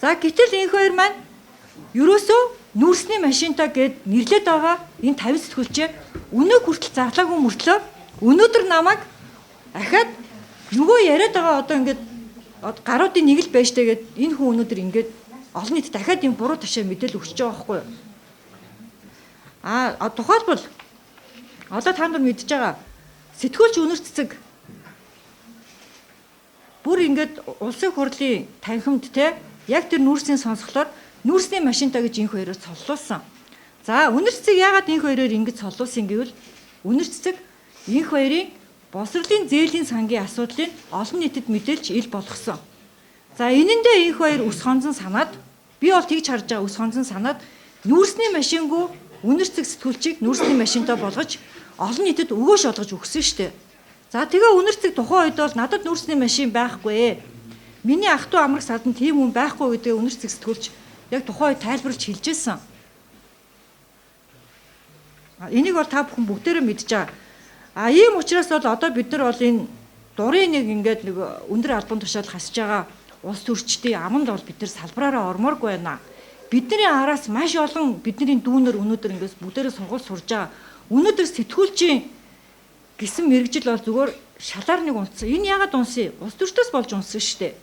За гэтэл энэ хоёр маань ерөөсөө нүүрсний машинтаа гэд нэрлээд байгаа энэ 50 сэтгүүлчээ өнөө хүртэл зарлаагүй мөртлөө өнөөдөр намайг ахаад нөгөө яриад байгаа одоо ингээд гаруудын нэг л байж тэгээд энэ хүн өнөөдөр ингээд олон нийт дахиад юм буруу ташаа мэдээлэл өгч байгаа байхгүй юу? Тухайлбал одоо та нар мэдж байгаа сэтгүүлч үнэр цэцэг бүр ингээд улсын хурлын танхимд те яг тэр нүүрсийн сонсголоор нүүрсний машинтаа гэж энэ хоёроор цоллуулсан. За үнэр цэцэг яагаад энэ хоёроор ингэж цоллуулсан гэвэл үнэр цэцэг энэ хоёрын босрлын зээлийн сангийн асуудлыг олон нийтэд мэдээлж ил болгосон. За энэндээ энэ хоёр ус хонзон санаад би бол тэгж харж байгаа ус хонзон санаад нүүрсний машингүй үнэр цэцэг сэтгүүлчийг нүүрсний машинтаа болгож олон нийтэд өгөөж олгож өгсөн шүү дээ. За тэгээ үнэр цэцэг тухайн үед бол надад нүүрсний машин байхгүй. Миний ах トゥ амрах садан тийм хүн байхгүй гэдэг үнэр цэцэг сэтгүүлч яг тухайн үед тайлбарлаж хэлж ирсэн. Энийг бол та бүхэн бүгдээрээ мэдж байгаа. Ийм учраас бол одоо бид нар бол энэ дурын нэг ингээд нэг өндөр албан тушаал хасж байгаа улс төрчдийн аманд бол бид нар салбараараа ормооргүй байна. Бидний араас маш олон бидний дүүнер өнөөдөр ингээс бүгдээрээ сургууль сурж байгаа. Өнөөдөр сэтгүүлчийн гисэн мэрэгжил бол зүгээр шалаар нэг унтсан. Энэ яагаад унсан? Улс төрчдөөс болж унсан шүү дээ.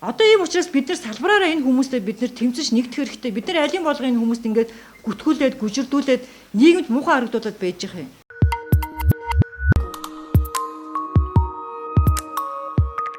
Одоо ийм учраас бид нар салбараараа энэ хүмүүстэй бид нар тэмцэж нэгдэх хэрэгтэй. Бид нар алин болгоо энэ хүмүүст ингээд гүтгүүлээд, гүжирдүүлээд нийгэмд муухай харагдуулаад байж байгаа юм.